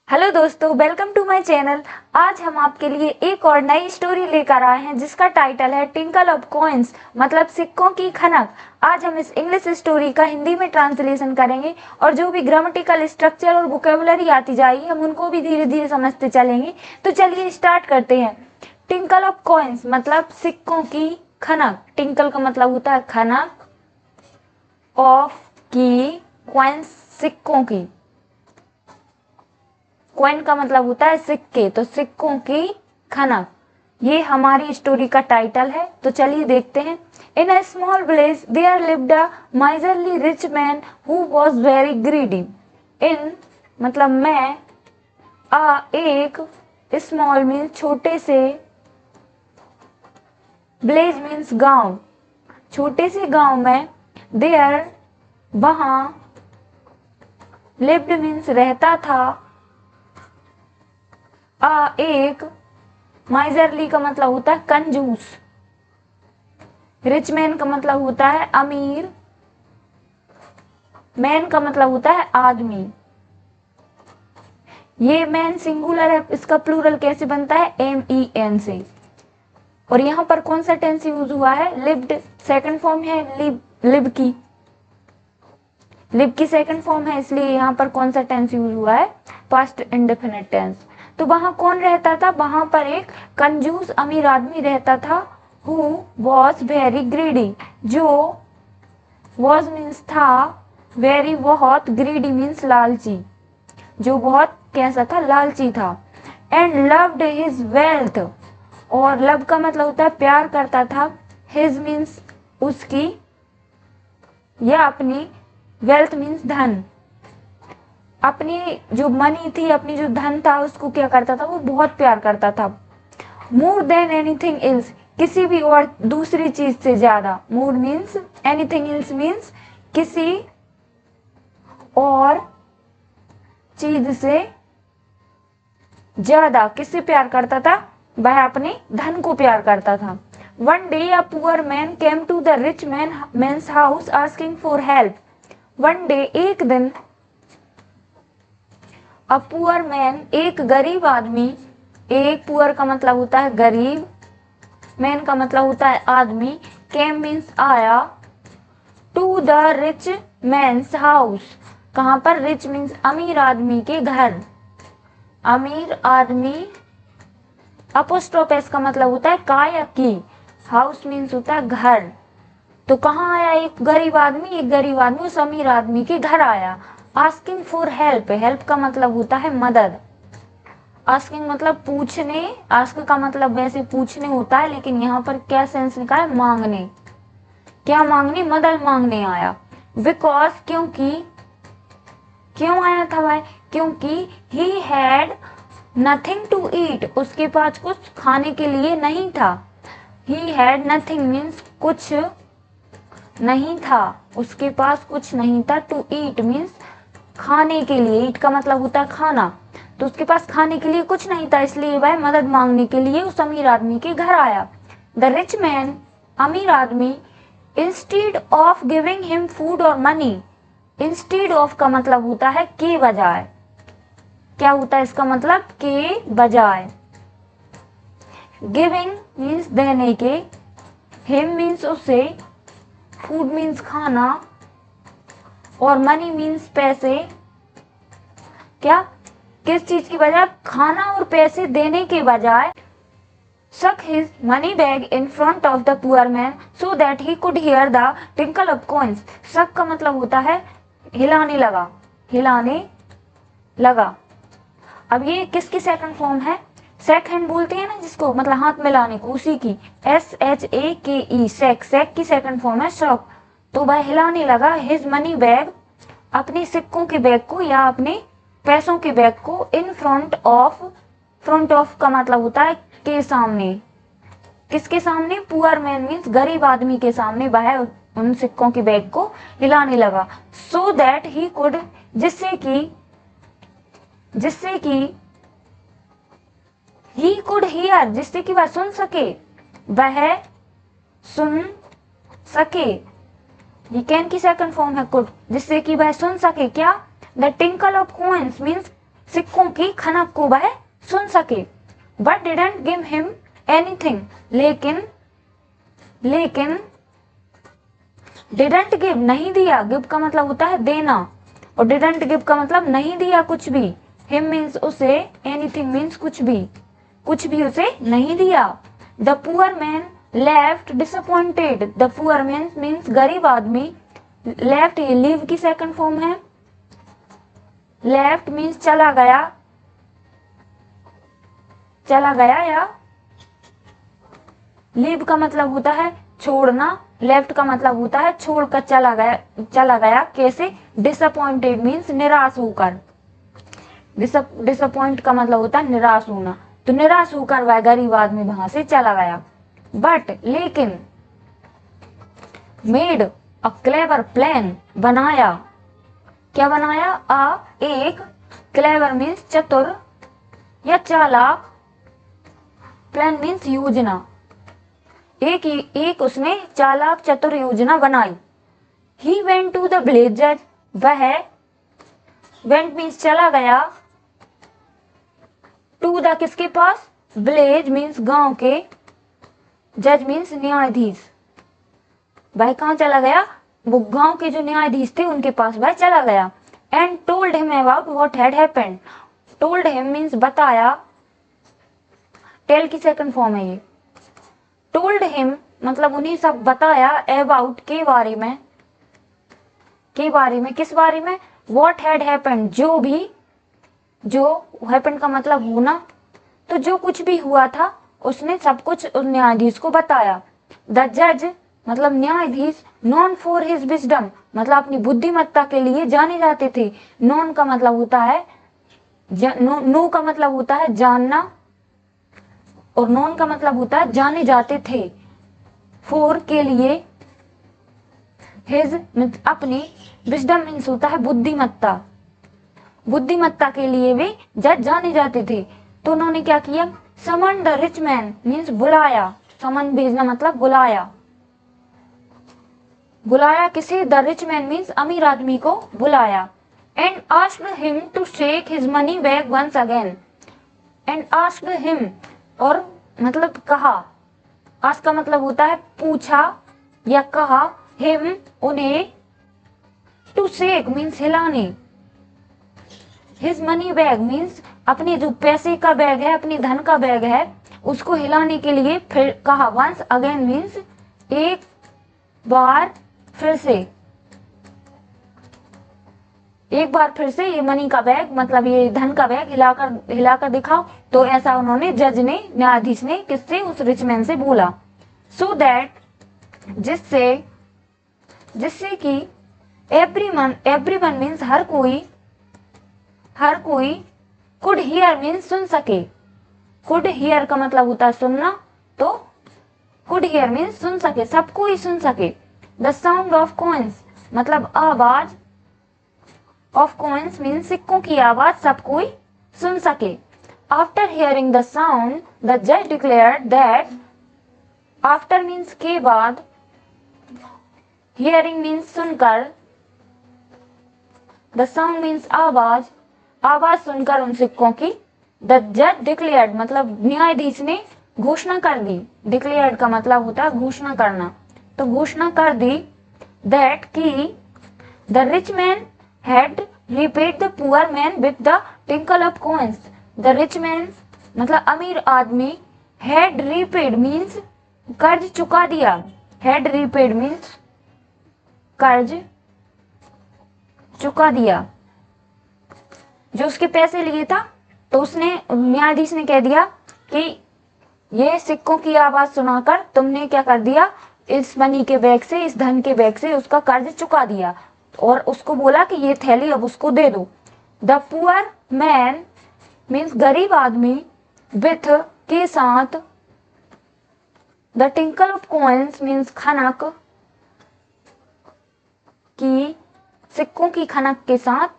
Hello दोस्तों, welcome to my channel. आज हम आपके लिए एक और नई स्टोरी लेकर आए हैं जिसका टाइटल है टिंकल ऑफ कॉइन्स, मतलब सिक्कों की खनक। आज हम इस इंग्लिश स्टोरी का हिंदी में ट्रांसलेशन करेंगे और जो भी ग्रामेटिकल स्ट्रक्चर और वोकेबुलरी आती जाएगी हम उनको भी धीरे धीरे समझते चलेंगे। तो चलिए स्टार्ट करते हैं। टिंकल ऑफ कॉइन्स मतलब सिक्कों की खनक। टिंकल का मतलब होता है खनक, ऑफ की, कॉइन्स सिक्कों की। कॉइन का मतलब होता है सिक्के, तो सिक्कों की खनक, ये हमारी स्टोरी का टाइटल है। तो चलिए देखते हैं। In a small village there lived a miserly rich man who was very greedy. In मतलब मैं, अ एक, स्मॉल मीन्स छोटे से, विलेज मीन्स गांव, छोटे से गांव में, देयर वहां, लिव्ड मीन्स रहता था, एक, माइजरली का मतलब होता है कंजूस, रिच मैन का मतलब होता है अमीर, मैन का मतलब होता है आदमी। ये मैन सिंगुलर है, इसका प्लूरल कैसे बनता है? MEN से। और यहाँ पर कौन सा टेंस यूज हुआ है? लिव्ड, सेकंड फॉर्म है लिव की, लिव की सेकंड फॉर्म है, इसलिए यहाँ पर कौन सा टेंस यूज हुआ है? Past indefinite tense. तो वहां कौन रहता था? वहां पर एक कंजूस अमीर आदमी रहता था। हु वॉज वेरी ग्रीडी, जो वॉज मीन्स था, वेरी बहुत, ग्रीडी मीन्स लालची, जो बहुत कैसा था? लालची था। एंड लव्ड हिज वेल्थ, और लव का मतलब होता है प्यार करता था, हिज मीन्स उसकी या अपनी, वेल्थ मीन्स धन, अपनी जो मनी थी, अपनी जो धन था उसको क्या करता था? वो बहुत प्यार करता था। मोर देन एनीथिंग एल्स, किसी भी और दूसरी चीज से ज्यादा। मोर मीन्स, एनीथिंग एल्स मीन्स किसी और चीज से ज्यादा किससे प्यार करता था? वह अपने धन को प्यार करता था। One day a poor man came to the rich man's house asking for help. One day एक दिन, अ पुअर मैन एक गरीब आदमी, एक पुअर का मतलब होता है गरीब, मैन का मतलब होता है आदमी, केम मीन्स आया, to the rich man's house, कहां पर? रिच मीन्स अमीर आदमी के घर, अमीर आदमी, अपोस्ट्रोफेस का मतलब होता है का या की, हाउस मीन्स होता है घर। तो कहाँ आया एक गरीब आदमी? एक गरीब आदमी उस अमीर आदमी के घर आया। आस्किंग फॉर हेल्प, हेल्प का मतलब होता है मदद, आस्किंग मतलब पूछने, आस्क का मतलब वैसे पूछने होता है, लेकिन यहाँ पर क्या सेंस निकाला? मांगने। क्या मांगने? मदद मांगने आया। बिकॉज, क्योंकि, क्यों आया था वह? क्योंकि he had nothing to eat, उसके पास कुछ खाने के लिए नहीं था। ही हैड नथिंग मीन्स कुछ नहीं था, उसके पास कुछ नहीं था। टू ईट मीन्स खाने के लिए, ईट का मतलब होता है खाना, तो उसके पास खाने के लिए कुछ नहीं था, इसलिए वह मदद मांगने के लिए उस अमीर आदमी के घर आया। द रिच मैन, अमीर आदमी, instead of giving him food और मनी, इंस्टीड ऑफ का मतलब होता है के बजाय, क्या होता है इसका मतलब? के बजाय। गिविंग मीन्स देने के, हिम मीन्स उसे, फूड मीन्स खाना, और मनी मीन्स पैसे। क्या? किस चीज की बजाय? खाना और पैसे देने के बजाय। Stuck his money bag in front of the poor man so that he could hear the tinkle of coins. Stuck का मतलब होता है हिलाने लगा, हिलाने लगा। अब ये किसकी सेकंड फॉर्म है? सेक हैंड बोलते हैं ना जिसको, मतलब हाथ मिलाने को, उसी की, SHAKE, सेक, सेक की सेकंड फॉर्म है शॉक। तो वह हिलाने लगा हिज मनी बैग, अपने सिक्कों के बैग को या अपने पैसों के बैग को, in front of, front of का मतलब होता है के सामने, किसके सामने? पुअर मैन मीन्स गरीब आदमी के सामने वह उन सिक्कों के बैग को हिलाने लगा। सो दैट ही कुड, जिससे कि ही कुड हियर, जिससे कि वह सुन सके, वह सुन सके, ये कैन की सेकंड फॉर्म है कुड, जिससे कि वह सुन सके। क्या? The tinkle of coins means सिक्कों की खनक को वह सुन सके। But didn't give him anything, लेकिन डिडंट गिव नहीं दिया, गिव का मतलब होता है देना, और डिडंट गिव का मतलब नहीं दिया कुछ भी, हिम मीन्स उसे, एनीथिंग मीन्स कुछ भी उसे नहीं दिया। The poor man left disappointed, the poor man means गरीब आदमी, लेफ्ट ये लीव की सेकंड फॉर्म है, लेफ्ट मीन्स चला गया या लीव का मतलब होता है छोड़ना, लेफ्ट का मतलब होता है छोड़कर चला गया। कैसे? डिसअपॉइंटेड मीन्स निराश होकर, डिसअपॉइंट का मतलब होता है निराश होना, तो निराश होकर वह गरीब आदमी वहां से चला गया। बट लेकिन मेड अ क्लेवर प्लान, बनाया, क्या बनाया? एक क्लेवर मीन्स चतुर या चालाक, प्लान मीन्स योजना, एक उसने चालाक चतुर योजना बनाई। He went to the village जज, वह वेंट मीन्स चला गया, टू द किसके पास? विलेज मीन्स गांव के, जज मीन्स न्यायाधीश, वह कहाँ चला गया? वो गांव के जो न्यायाधीश थे उनके पास वह चला गया। And told him about what had happened, told him means बताया, टेल की सेकंड फॉर्म है ये। टोल्ड हिम मतलब उन्हें सब बताया, अबाउट के बारे में, किस बारे में? व्हाट हैड हैपेंड, जो हैपेंड का मतलब होना, तो जो कुछ भी हुआ था उसने सब कुछ उस न्यायाधीश को बताया। द जज मतलब न्यायाधीश, नॉन फॉर हिज विजडम मतलब अपनी बुद्धिमत्ता के लिए जाने जाते थे। नॉन का मतलब होता है नो का मतलब होता है जानना, और नॉन का मतलब होता है जाने जाते थे। फोर के लिए, हिज अपनी, विजडम मीन्स होता है बुद्धिमत्ता के लिए वे जज जाने जाते थे। तो उन्होंने क्या किया? Summon the rich man means बुलाया, समन भेजना मतलब बुलाया किसे? द रिच मैन मीन्स अमीर आदमी को बुलाया। And asked him to take his money back once again, and asked him और मतलब कहा, आस्क का मतलब होता है पूछा या कहा, हिम उन्हें, टू शेक मीन्स हिलाने, हिज मनी बैग मीन्स अपने जो पैसे का बैग है, अपने धन का बैग है, उसको हिलाने के लिए फिर कहा। वंस अगेन मीन्स एक बार फिर से ये मनी का बैग मतलब ये धन का बैग हिलाकर दिखाओ। तो ऐसा उन्होंने न्यायाधीश ने किससे? उस रिच मैन से बोला। सो दैट जिससे कि एवरीवन मीन्स हर कोई कुड हियर मीन्स सुन सके, कुड हियर का मतलब होता है सुनना, तो कुड हियर मीन्स सुन सके, सब कोई सुन सके। द साउंड ऑफ कॉइन्स मतलब आवाज, ऑफ कॉइन्स मीन्स सिक्कों की आवाज सब कोई सुन सके। After hearing the sound the जज डिक्लेयर्ड दैट, आफ्टर मीन्स के बाद, हियरिंग मीन्स सुनकर, द साउंड मीन्स आवाज सुनकर उन सिक्कों की। द जज डिक्लेयर्ड मतलब न्यायाधीश ने घोषणा कर दी, डिक्लेयर्ड का मतलब होता है घोषणा करना, तो घोषणा कर दी दैट की the rich man had repaid the poor man with the tinkle of coins, the rich man मतलब अमीर आदमी, had repaid means कर्ज चुका दिया, had repaid means कर्ज चुका दिया, जो उसके पैसे लिए था। तो उसने, न्यायाधीश ने कह दिया कि ये सिक्कों की आवाज सुनाकर तुमने क्या कर दिया? इस मनी के बैग से, इस धन के बैग से उसका कर्ज चुका दिया, और उसको बोला कि ये थैली अब उसको दे दो। द पुअर मैन मीन्स गरीब आदमी, विथ के साथ, the tinkle of coins means खनक की, सिक्कों की खनक के साथ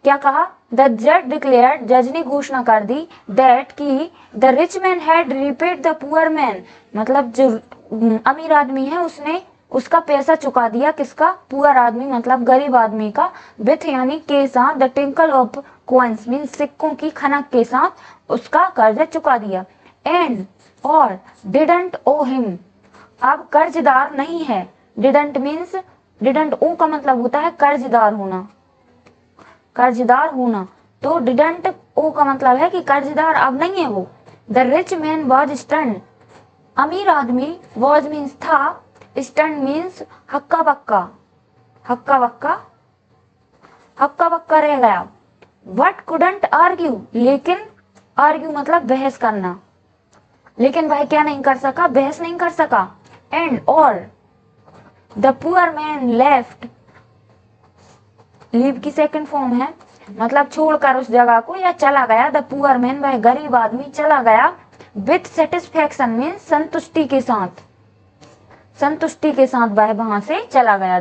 क्या कहा? द जज डिक्लेयर्ड जज ने घोषणा कर दी दैट की the rich man had repaid the poor man मतलब जो अमीर आदमी है उसने उसका पैसा चुका दिया, किसका? पुअर आदमी मतलब गरीब आदमी का, विथ यानी के साथ, the tinkle of coins mean सिक्कों की खनक के साथ उसका कर्ज चुका दिया। एंड और डिडंट ओ हिम, अब कर्जदार नहीं है। डिडंट मीन्स, डिडंट ओ का मतलब होता है कर्जदार होना, कर्जदार होना, तो डिडंट ओ का मतलब है कि कर्जदार अब नहीं है वो। The rich man was stunned, अमीर आदमी, वॉज मीन्स था, स्टन्ड मीन्स हक्का बक्का, हक्का बक्का, हक्का बक्का रह गया। वट कुडंट आर्ग्यू, लेकिन आर्ग्यू मतलब बहस करना, लेकिन वह क्या नहीं कर सका? बहस नहीं कर सका। एंड और the poor man left, leave की सेकंड फॉर्म है, मतलब छोड़कर उस जगह को या चला गया। द पुअर मैन वह गरीब आदमी चला गया। विथ सेटिस्फेक्शन मीन्स संतुष्टि के साथ, संतुष्टि के साथ वह वहां से चला गया।